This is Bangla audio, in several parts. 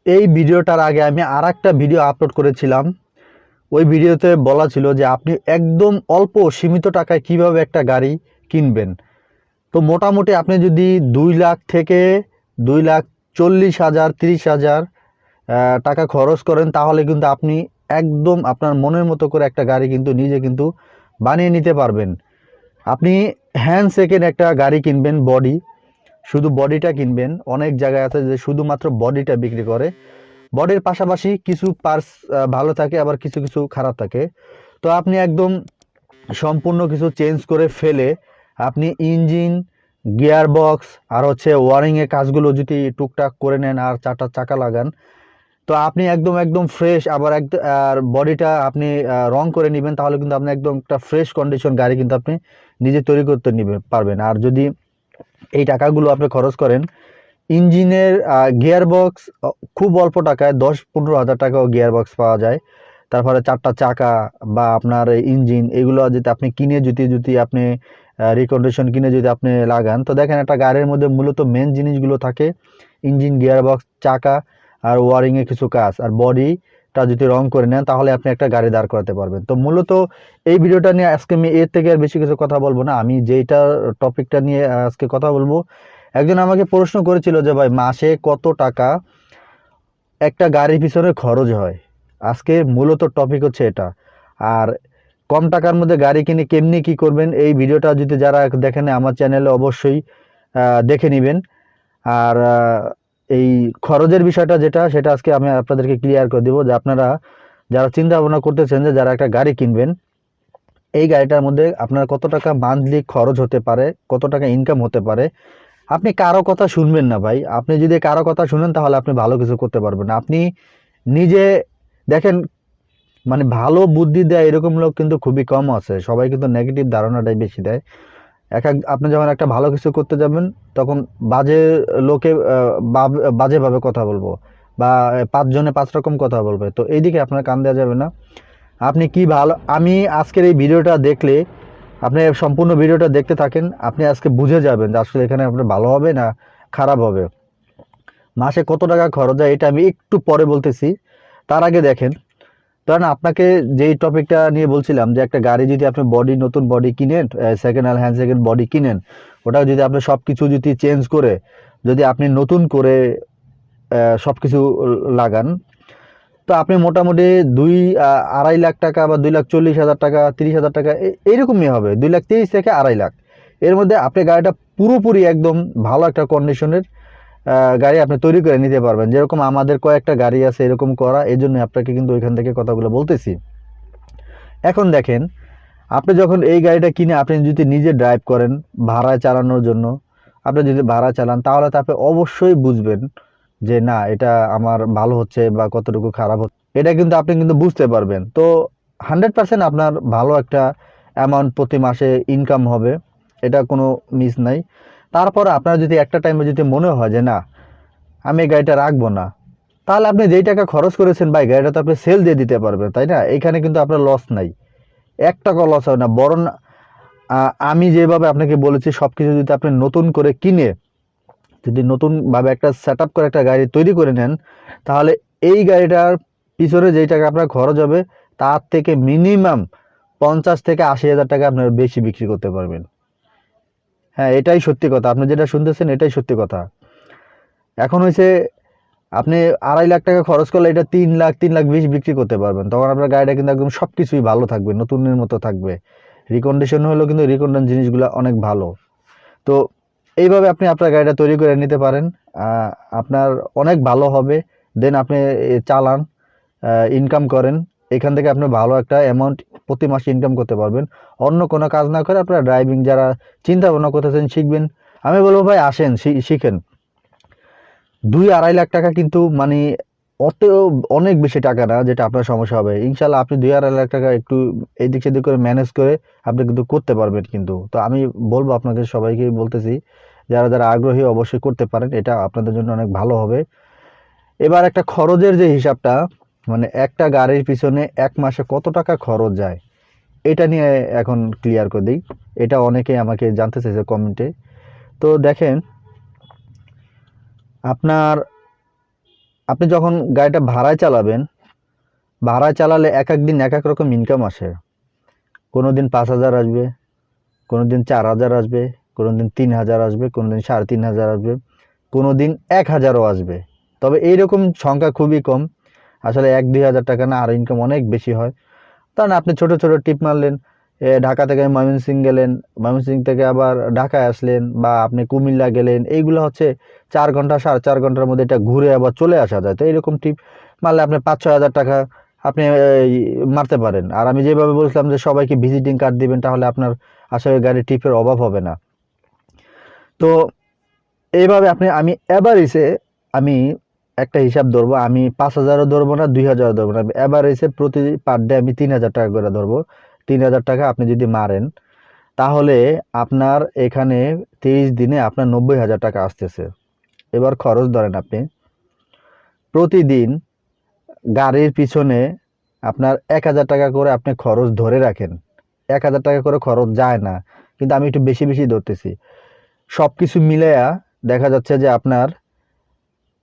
এই ভিডিওটার আগে আমি আরেকটা ভিডিও আপলোড করেছিলাম। ওই ভিডিওতে বলা ছিল যে আপনি একদম অল্প সীমিত টাকায় কিভাবে একটা গাড়ি কিনবেন। তো মোটামুটি আপনি যদি 2 লাখ থেকে 2,40,000 30,000 টাকা খরচ করেন, তাহলে কিন্তু আপনি একদম আপনার মনের মতো করে একটা গাড়ি কিন্তু নিজে কিন্তু বানিয়ে নিতে পারবেন। আপনি হ্যান্ড সেকেন্ড একটা গাড়ি কিনবেন, শুধু বডিটা কিনবেন। অনেক জায়গায় আছে যে শুধুমাত্র বডিটা বিক্রি করে, বডির পাশাপাশি কিছু পার্টস ভালো থাকে, আবার কিছু কিছু খারাপ থাকে। তো আপনি একদম সম্পূর্ণ কিছু চেঞ্জ করে ফেলে আপনি ইঞ্জিন, গিয়ার বক্স আর হচ্ছে ওয়ারিংয়ের কাজগুলো যদি টুকটাক করে নেন আর 4টা চাকা লাগান, তো আপনি একদম একদম ফ্রেশ। আবার একদম আর বডিটা আপনি রং করে নেবেন, তাহলে কিন্তু আপনি একদম একটা ফ্রেশ কন্ডিশন গাড়ি কিন্তু আপনি নিজে তৈরি করতে পারবেন। আর যদি এই টাকাগুলো আপনি খরচ করেন ইঞ্জিনের, গিয়ার বক্স খুব অল্প টাকায় 10-15 হাজার টাকাও গিয়ার বক্স পাওয়া যায়। তারপরে 4টা চাকা বা আপনার ইঞ্জিন, এগুলো যদি আপনি কিনে যদি আপনি রিকন্ডিশন কিনে যদি আপনি লাগান, তো দেখেন একটা গাড়ির মধ্যে মূলত মেন জিনিসগুলো থাকে ইঞ্জিন, গিয়ার বক্স, চাকা আর ওয়ারিংয়ের কিছু কাজ, আর বডিটা যদি রং করে নেন তাহলে আপনি একটা গাড়ি দাঁড় করাতে পারবেন। তো মূলত এই ভিডিওটা নিয়ে আজকে আমি এর থেকে আর বেশি কিছু কথা বলবো না। আমি যেটা টপিকটা নিয়ে আজকে কথা বলবো, একজন আমাকে প্রশ্ন করেছিল যে ভাই মাসে কত টাকা একটা গাড়ির পিছনে খরচ হয়। আজকে মূলত টপিক হচ্ছে এটা। আর কম টাকার মধ্যে গাড়ি কিনে কেমনি কি করবেন, এই ভিডিওটা যদি যারা দেখেন আমার চ্যানেলে অবশ্যই দেখে নেবেন। আর এই খরচের বিষয়টা সেটা আজকে আমি আপনাদেরকে ক্লিয়ার করে দেবো, যে আপনারা যারা চিন্তা ভাবনা করতেছেন যে যারা একটা গাড়ি কিনবেন, এই গাড়িটার মধ্যে আপনার কত টাকা মান্থলি খরচ হতে পারে, কত টাকা ইনকাম হতে পারে। আপনি কারো কথা শুনবেন না ভাই। আপনি যদি কারো কথা শুনেন তাহলে আপনি ভালো কিছু করতে পারবেন না। আপনি নিজে দেখেন, মানে ভালো বুদ্ধি দেয় এরকম লোক কিন্তু খুবই কম আছে। সবাই কিন্তু নেগেটিভ ধারণাটাই বেশি দেয়। আপনি যখন একটা ভালো কিছু করতে যাবেন, তখন বাজে লোকে বাজেভাবে কথা বলবো, বা 5 জনে 5 রকম কথা বলবে। তো এইদিকে আপনার কান দেওয়া যাবে না। আপনি কি ভালো, আমি আজকের এই ভিডিওটা দেখলে আপনি সম্পূর্ণ ভিডিওটা দেখতে থাকেন, আপনি আজকে বুঝে যাবেন যে আসলে এখানে আপনার ভালো হবে না খারাপ হবে। মাসে কত টাকা খরচ হয় এটা আমি একটু পরে বলতেছি। তার আগে দেখেন, ধরেন আপনাকে যেই টপিকটা নিয়ে বলছিলাম যে একটা গাড়ি যদি আপনি নতুন বডি কিনেন, সেকেন্ড হ্যান্ড সেকেন্ড বডি কিনেন, ওটা যদি আপনি সব কিছু যদি চেঞ্জ করে যদি আপনি নতুন করে সব কিছু লাগান, তো আপনি মোটামুটি 2-2.5 লাখ টাকা বা 2,40,000 টাকা 30,000 টাকা এইরকমই হবে। 2,30,000 থেকে 2.5 লাখ এর মধ্যে আপনি গাড়িটা পুরোপুরি একদম ভালো একটা কন্ডিশনের গাড়ি আপনি তৈরি করে নিতে পারবেন। যেরকম আমাদের কয়েকটা গাড়ি আছে এরকম করা, এই জন্য আপনাকে কিন্তু ওইখান থেকে কথাগুলো বলতেছি। এখন দেখেন, আপনি যখন এই গাড়িটা কিনে আপনি যদি নিজে ড্রাইভ করেন ভাড়ায় চালানোর জন্য, আপনি যদি ভাড়া চালান, তাহলে তো আপনি অবশ্যই বুঝবেন যে না এটা আমার ভালো হচ্ছে বা কতটুকু খারাপ হচ্ছে, এটা কিন্তু আপনি কিন্তু বুঝতে পারবেন। তো 100% আপনার ভালো একটা অ্যামাউন্ট প্রতি মাসে ইনকাম হবে, এটা কোনো মিস নাই। তারপর আপনার যদি একটা টাইমে যদি মনে হয় যে না আমি এই গাড়িটা রাখবো না, তাহলে আপনি যেই টাকা খরচ করেছেন ভাই, গাড়িটা তো আপনি সেল দিয়ে দিতে পারবেন, তাই না? এখানে কিন্তু আপনার লস নাই, 1 টাকা লস হয় না। বরং আমি যেভাবে আপনাকে বলেছি সব কিছু যদি আপনি নতুন করে কিনে যদি নতুনভাবে একটা সেট আপ করে একটা গাড়ি তৈরি করে নেন, তাহলে এই গাড়িটার পিছনে যেই টাকা আপনার খরচ হবে তার থেকে মিনিমাম 50 থেকে 80 হাজার টাকা আপনার বেশি বিক্রি করতে পারবেন। হ্যাঁ, এটাই সত্যি কথা। আপনি যেটা শুনতেছেন এটাই সত্যি কথা। এখন হয়েছে, আপনি 2.5 লাখ টাকা খরচ করলে এটা 3 লাখ 3,20,000 বিক্রি করতে পারবেন। তখন আপনার গাড়িটা কিন্তু একদম সব কিছুই ভালো থাকবে, নতুনের মতো থাকবে। রিকন্ডিশন হলেও কিন্তু রিকন্ডিশন জিনিসগুলো অনেক ভালো। তো এইভাবে আপনি আপনার গাড়িটা তৈরি করে নিতে পারেন, আপনার অনেক ভালো হবে। দেন আপনি চালান, ইনকাম করেন, এখান থেকে আপনি ভালো একটা অ্যামাউন্ট প্রতি মাসে ইনকাম করতে পারবেন। অন্য কোনো কাজ না করে আপনারা ড্রাইভিং যারা চিন্তা ভাবনা করতেছেন শিখবেন, আমি বলবো ভাই আসেন শিখেন। 2-2.5 লাখ টাকা কিন্তু মানে অত অনেক বেশি টাকা না যেটা আপনার সমস্যা হবে। ইনশাল্লাহ আপনি 2-2.5 লাখ টাকা একটু এদিক সেদিক করে ম্যানেজ করে আপনি কিন্তু করতে পারবেন কিন্তু। তো আমি বলবো আপনাকে, সবাইকে বলতেছি যারা যারা আগ্রহী অবশ্যই করতে পারেন, এটা আপনাদের জন্য অনেক ভালো হবে। এবার একটা খরচের যে হিসাবটা, মানে একটা গাড়ির পিছনে এক মাসে কত টাকা খরচ যায় এটা নিয়ে এখন ক্লিয়ার করে দিই। এটা অনেকেই আমাকে জানতে চাইছে কমেন্টে। তো দেখেন, আপনার আপনি যখন গাড়িটা ভাড়ায় চালাবেন, ভাড়ায় চালালে এক এক দিন এক এক রকম ইনকাম আসে। কোনো দিন 5,000 আসবে, কোনো দিন 4,000 আসবে, কোনো দিন 3,000 আসবে, কোনো দিন 3,500 আসবে, কোনো দিন 1,000ও আসবে। তবে এইরকম সংখ্যা খুবই কম। আসলে 1-2 হাজার টাকা না, আর ইনকাম অনেক বেশি হয়। কারণ আপনি ছোট ছোট টিপ মারলেন, ঢাকা থেকে ময়মনসিংহ গেলেন, ময়মনসিংহ থেকে আবার ঢাকায় আসলেন, বা আপনি কুমিল্লা গেলেন, এইগুলো হচ্ছে 4 ঘন্টা 4.5 ঘন্টার মধ্যে এটা ঘুরে আবার চলে আসা যায়। তো এইরকম টিপ মারলে আপনি 5-6 হাজার টাকা আপনি মারতে পারেন। আর আমি যেভাবে বলছিলাম যে সবাইকে ভিজিটিং কার্ড দিবেন, তাহলে আপনার আসলে গাড়ির টিপের অভাব হবে না। তো এইভাবে আমি এভারেজে আমি একটা হিসাব ধরবো, আমি 5,000ও ধরবো না, 2,000ও ধরবো না, এভারেজে প্রতি পার ডে আমি 3,000 টাকা করে ধরবো। 3,000 টাকা আপনি যদি মারেন, তাহলে আপনার এখানে 30 দিনে আপনার 90,000 টাকা আসতেছে। এবার খরচ ধরেন, আপনি প্রতিদিন গাড়ির পিছনে আপনার 1,000 টাকা করে আপনি খরচ ধরে রাখেন। 1,000 টাকা করে খরচ যায় না, কিন্তু আমি একটু বেশি বেশি ধরতেছি। সব কিছু মিলাইয়া দেখা যাচ্ছে যে আপনার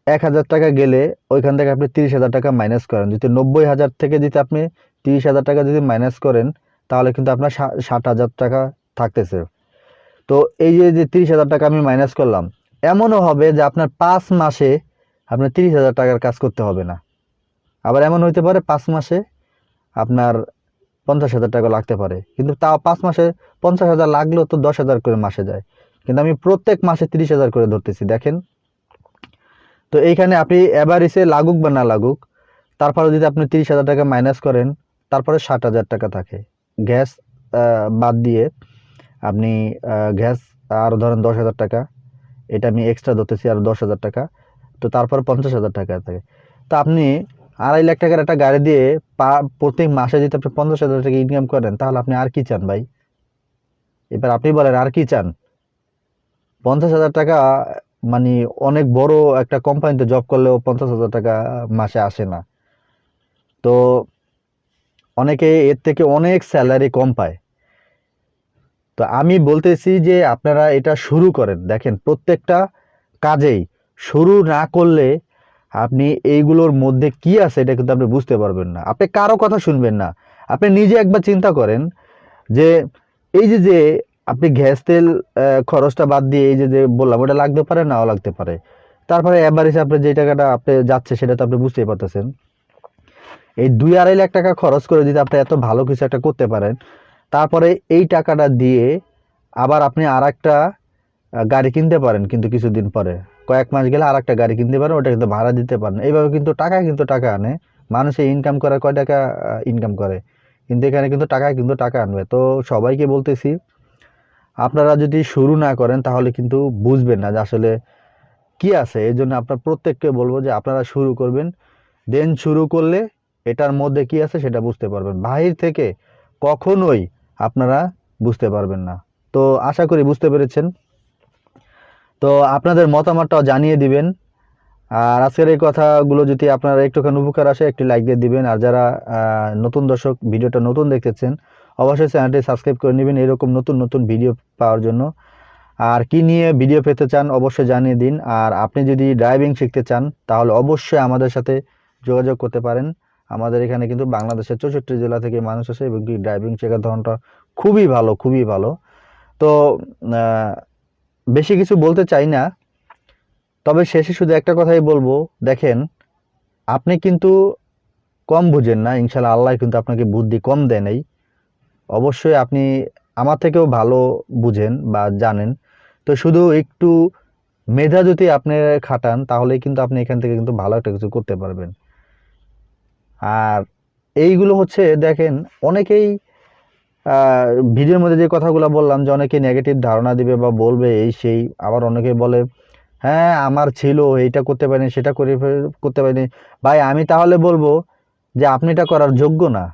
1,000 টাকা গেলে ওইখান থেকে আপনি 30,000 টাকা মাইনাস করেন। যদি 90,000 থেকে যদি আপনি 30,000 টাকা যদি মাইনাস করেন, তাহলে কিন্তু আপনার 60,000 টাকা থাকতেছে। তো এই যে 30,000 টাকা আমি মাইনাস করলাম, এমনও হবে যে আপনার 5 মাসে আপনার 30,000 টাকার কাজ করতে হবে না। আবার এমন হইতে পারে 5 মাসে আপনার 50,000 টাকা লাগতে পারে, কিন্তু তাও 5 মাসে 50,000 লাগলেও তো 10,000 করে মাসে যায়। কিন্তু আমি প্রত্যেক মাসে 30,000 করে ধরতেছি, দেখেন। তো এইখানে আপনি এভারেজে লাগুক বা না লাগুক, তারপরে যদি আপনি 30,000 টাকা মাইনাস করেন, তারপরে 60,000 টাকা থাকে। গ্যাস বাদ দিয়ে আপনি গ্যাস আরও ধরেন 10,000 টাকা, এটা আমি এক্সট্রা ধরতেছি, আর 10,000 টাকা, তো তারপর 50,000 টাকা থাকে। তো আপনি 2.5 লাখ টাকার একটা গাড়ি দিয়ে প্রত্যেক মাসে যদি আপনি 50,000 টাকা ইনকাম করেন, তাহলে আপনি আর কি চান ভাই? এবার আপনি বলেন আর কি চান? 50,000 টাকা মানে অনেক বড় একটা কোম্পানিতে জব করলেও 50,000 টাকা মাসে আসে না। তো অনেকে এর থেকে অনেক স্যালারি কম পায়। তো আমি বলতেছি যে আপনারা এটা শুরু করেন। দেখেন, প্রত্যেকটা কাজেই শুরু না করলে আপনি এইগুলোর মধ্যে কি আছে এটা কিন্তু আপনি বুঝতে পারবেন না। আপনি কারো কথা শুনবেন না। আপনি নিজে একবার চিন্তা করেন যে এই যে আপনি গ্যাস তেল খরচটা বাদ দিয়ে এই যে বললাম, ওটা লাগতে পারে, নাও লাগতে পারে। তারপরে এভারেজে আপনি যে টাকাটা আপনি যাচ্ছে সেটা তো আপনি বুঝতেই পারতেছেন। এই 2-2.5 লাখ টাকা খরচ করে যদি আপনি এত ভালো কিছু একটা করতে পারেন, তারপরে এই টাকাটা দিয়ে আবার আপনি আর একটা গাড়ি কিনতে পারেন, কিন্তু কিছুদিন পরে কয়েক মাস গেলে আর একটা গাড়ি কিনতে পারেন, ওটা কিন্তু ভাড়া দিতে পারেন। এইভাবে কিন্তু টাকা আনে। মানুষে ইনকাম করে কয় টাকা ইনকাম করে, কিন্তু এখানে কিন্তু টাকা আনবে। তো সবাইকে বলতেছি, আপনারা যদি শুরু না করেন তাহলে কিন্তু বুঝবেন না যে আসলে কি আছে। এই জন্য আপনার প্রত্যেককে বলবো যে আপনারা শুরু করবেন, দেন শুরু করলে এটার মধ্যে কি আছে সেটা বুঝতে পারবেন। বাহির থেকে কখনোই আপনারা বুঝতে পারবেন না। তো আশা করি বুঝতে পেরেছেন। তো আপনাদের মতামতটাও জানিয়ে দিবেন। আর আজকের এই কথাগুলো যদি আপনারা একটুখানি উপকার আসে, একটি লাইক দিয়ে দিবেন। আর যারা নতুন দর্শক, ভিডিওটা নতুন দেখতেছেন, অবশ্যই চ্যানেলটি সাবস্ক্রাইব করে নেবেন এরকম নতুন নতুন ভিডিও পাওয়ার জন্য। আর কি নিয়ে ভিডিও পেতে চান অবশ্যই জানিয়ে দিন। আর আপনি যদি ড্রাইভিং শিখতে চান, তাহলে অবশ্যই আমাদের সাথে যোগাযোগ করতে পারেন। আমাদের এখানে কিন্তু বাংলাদেশের 64 জেলা থেকে মানুষ আসে, এবং কি ড্রাইভিং শেখার ধরনটা খুবই ভালো, খুবই ভালো। তো বেশি কিছু বলতে চাই না, তবে শেষে শুধু একটা কথাই বলবো। দেখেন, আপনি কিন্তু কম বুঝেন না, ইনশাল্লাহ আল্লাহ কিন্তু আপনাকে বুদ্ধি কম দেয় নাই। অবশ্যই আপনি আমার থেকেও ভালো বুঝেন বা জানেন। তো শুধু একটু মেধা যদি আপনি খাটান, তাহলেই কিন্তু আপনি এখান থেকে কিন্তু ভালো একটা কিছু করতে পারবেন। আর এইগুলো হচ্ছে দেখেন, অনেকেই ভিডিওর মধ্যে যে কথাগুলো বললাম, যে অনেকে নেগেটিভ ধারণা দিবে বা বলবে এই সেই। আবার অনেকে বলে, হ্যাঁ আমার ছিল, এইটা করতে পারিনি, সেটা করতে পারিনি। ভাই আমি তাহলে বলবো যে আপনি এটা করার যোগ্য না,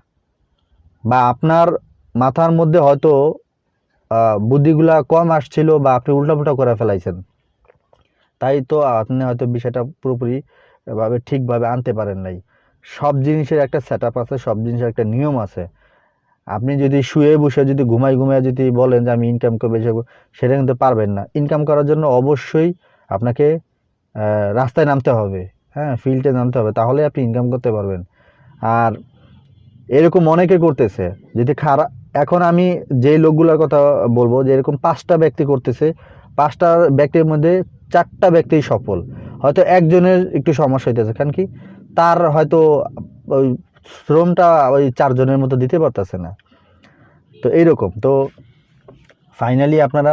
বা আপনার মাথার মধ্যে হয়তো বুদ্ধিগুলা কম আসছিল, বা আপনি উল্টাপুল্টা করে ফেলাইছেন। তাই তো আপনি হয়তো বিষয়টা পুরোপুরি ভাবে ঠিকভাবে আনতে পারেন নাই। সব জিনিসের একটা সেট আপ আছে, সব জিনিসের একটা নিয়ম আছে। আপনি যদি শুয়ে বসে যদি ঘুমায় যদি বলেন যে আমি ইনকাম করবো, সেটা কিন্তু পারবেন না। ইনকাম করার জন্য অবশ্যই আপনাকে রাস্তায় নামতে হবে। হ্যাঁ, ফিল্ডে নামতে হবে, তাহলে আপনি ইনকাম করতে পারবেন। আর এরকম অনেকে করতেছে, যদি খারাপ, এখন আমি যেই লোকগুলোর কথা বলবো যে এরকম 5টা ব্যক্তি করতেছে, 5টা ব্যক্তির মধ্যে 4টা ব্যক্তি সফল। হয়তো একজনের একটু সমস্যা হইতেছে, কারণ কি তার হয়তো ওই শ্রমটা ওই 4জনের মতো দিতে পারতেছে না। তো এইরকম তো ফাইনালি আপনারা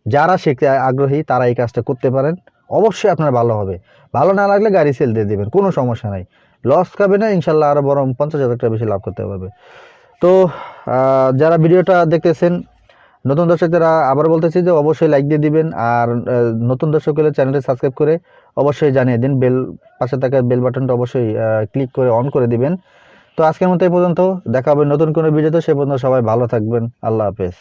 যারা শিখতে আগ্রহী তারা এই কাজটা করতে পারেন, অবশ্যই আপনার ভালো হবে। ভালো না লাগলে গাড়ি সেল দিয়ে দেবেন, কোনো সমস্যা নাই, লস খাবে না ইনশাল্লাহ, আরও বরং 50,000 টাকা বেশি লাভ করতে পারবে। তো যারা ভিডিওটা দেখতেছেন, নতুন দর্শক যারা, আবার বলতেছি যে অবশ্যই লাইক দিয়ে দিবেন, আর নতুন দর্শক হলে চ্যানেলটি সাবস্ক্রাইব করে অবশ্যই জানিয়ে দিন, পাশে থাকা বেল বাটনটা অবশ্যই ক্লিক করে অন করে দিবেন। তো আজকের মতো এই পর্যন্ত, দেখা হবে নতুন কোনো ভিডিওতে, সে পর্যন্ত সবাই ভালো থাকবেন, আল্লাহ হাফেজ।